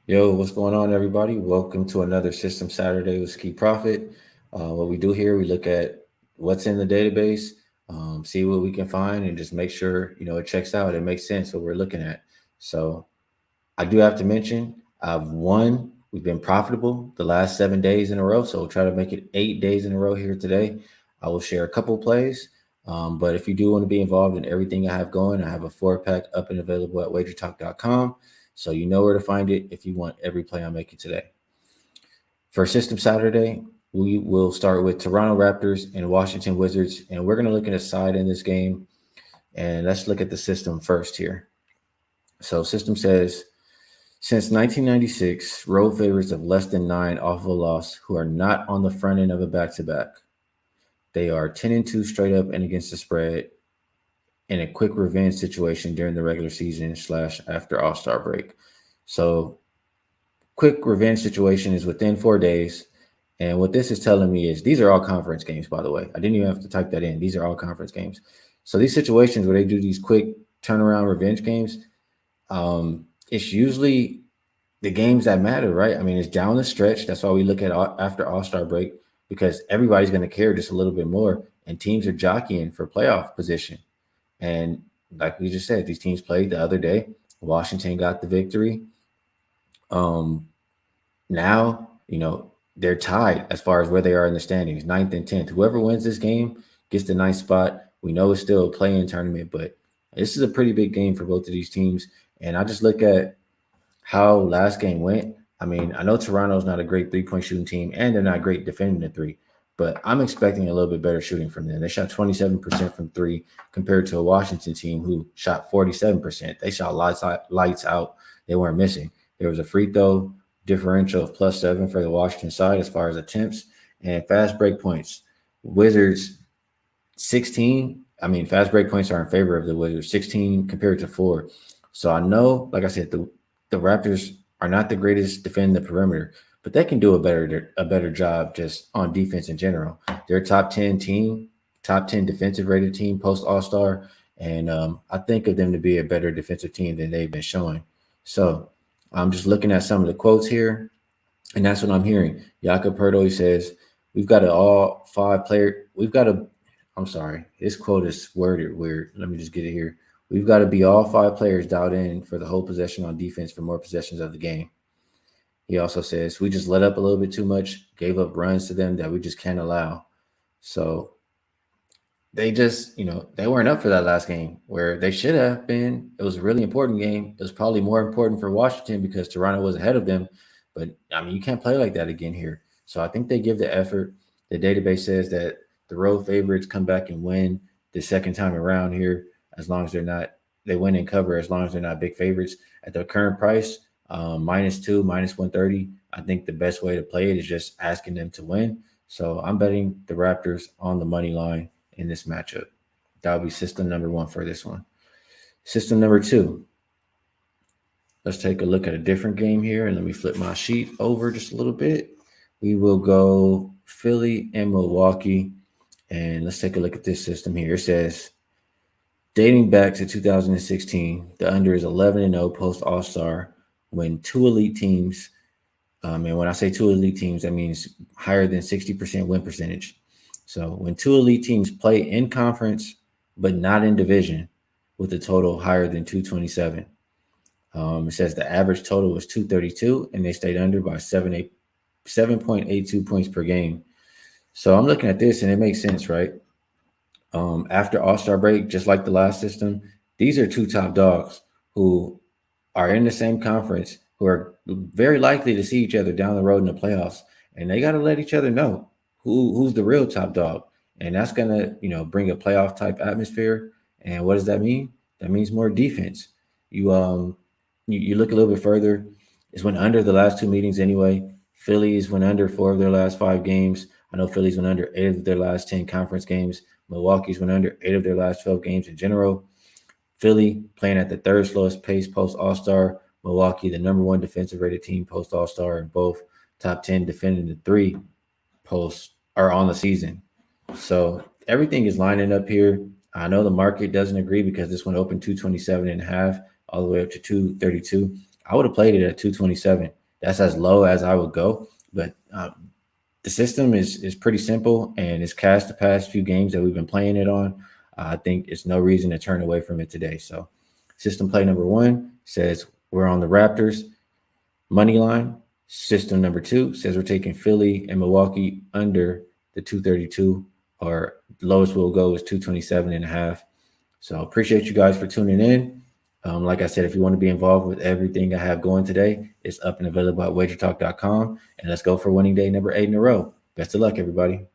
Yo, what's going on, everybody? Welcome to another System Saturday with Ski Profit. What we do here, we look at what's in the database, see what we can find, and just make sure it checks out. It makes sense what we're looking at. So I do have to mention I've won. We've been profitable the last 7 days in a row. So we'll try to make it 8 days in a row here today. I will share a couple plays. But if you do want to be involved in everything I have going, I have a 4-pack up and available at wagertalk.com. So you know where to find it if you want every play I'm making today. For System Saturday, we will start with Toronto Raptors and Washington Wizards. And we're going to look at a side in this game. And let's look at the system first here. So system says, since 1996, road favorites of less than 9 off of a loss who are not on the front end of a back-to-back. They are 10-2 straight up and against the spread in a quick revenge situation during the regular season / after All-Star break. So quick revenge situation is within 4 days. And what this is telling me is these are all conference games, by the way. I didn't even have to type that in. These are all conference games. So these situations where they do these quick turnaround revenge games, it's usually the games that matter, right? I mean, it's down the stretch. That's why we look at after All-Star break, because everybody's going to care just a little bit more, and teams are jockeying for playoff position. And like we just said, these teams played the other day. Washington got the victory. Now, they're tied as far as where they are in the standings, 9th and 10th. Whoever wins this game gets the ninth spot. We know it's still a play-in tournament, but this is a pretty big game for both of these teams. And I just look at how last game went. I mean, I know Toronto's not a great three-point shooting team, and they're not great defending the three, but I'm expecting a little bit better shooting from them. They shot 27% from three compared to a Washington team who shot 47%. They shot lights out. They weren't missing. There was a free throw differential of +7 for the Washington side as far as attempts and fast break points. Wizards 16. I mean, fast break points are in favor of the Wizards, 16 compared to 4. So I know, like I said, the Raptors are not the greatest defending the perimeter, but they can do a better job just on defense in general. They're a top 10 team, top 10 defensive rated team post All-Star, and I think of them to be a better defensive team than they've been showing. So I'm just looking at some of the quotes here, and that's what I'm hearing. Jakob Pertl says, we've got an all 5 player. I'm sorry, this quote is worded weird. Let me just get it here. We've got to be all 5 players dialed in for the whole possession on defense for more possessions of the game. He also says, we just let up a little bit too much, gave up runs to them that we just can't allow. So they just, they weren't up for that last game where they should have been. It was a really important game. It was probably more important for Washington because Toronto was ahead of them. But, I mean, you can't play like that again here. So I think they give the effort. The database says that the road favorites come back and win the second time around here, as long as they win and cover, as long as they're not big favorites. At the current price, -2, -130, I think the best way to play it is just asking them to win. So I'm betting the Raptors on the money line in this matchup. That would be system number 1 for this one. System number 2. Let's take a look at a different game here, and let me flip my sheet over just a little bit. We will go Philly and Milwaukee, and let's take a look at this system here. It says, dating back to 2016, the under is 11-0 post All-Star when 2 elite teams, and when I say 2 elite teams, that means higher than 60% win percentage. So when 2 elite teams play in conference but not in division with a total higher than 227. It says the average total was 232, and they stayed under by 7.82 points per game. So I'm looking at this, and it makes sense, right? After All-Star break, just like the last system, these are 2 top dogs who are in the same conference, who are very likely to see each other down the road in the playoffs, and they got to let each other know who's the real top dog, and that's gonna bring a playoff type atmosphere. And what does that mean? That means more defense. You look a little bit further. It's went under the last 2 meetings anyway. Phillies went under 4 of their last 5 games. I know Phillies went under 8 of their last 10 conference games. Milwaukee's went under 8 of their last 12 games in general. Philly playing at the 3rd slowest pace post All-Star. Milwaukee, the number 1 defensive rated team post All-Star, and both top 10 defending the 3 post or on the season. So everything is lining up here. I know the market doesn't agree because this one opened 227.5 all the way up to 232. I would have played it at 227. That's as low as I would go. But the system is pretty simple, and it's cashed the past few games that we've been playing it on. I think it's no reason to turn away from it today. So, system play number one says we're on the Raptors money line. System number two says we're taking Philly and Milwaukee under the 232, or lowest we'll go is 227 and a half. So appreciate you guys for tuning in. Like I said, if you want to be involved with everything I have going today, it's up and available at wagertalk.com. And let's go for winning day number 8 in a row. Best of luck, everybody.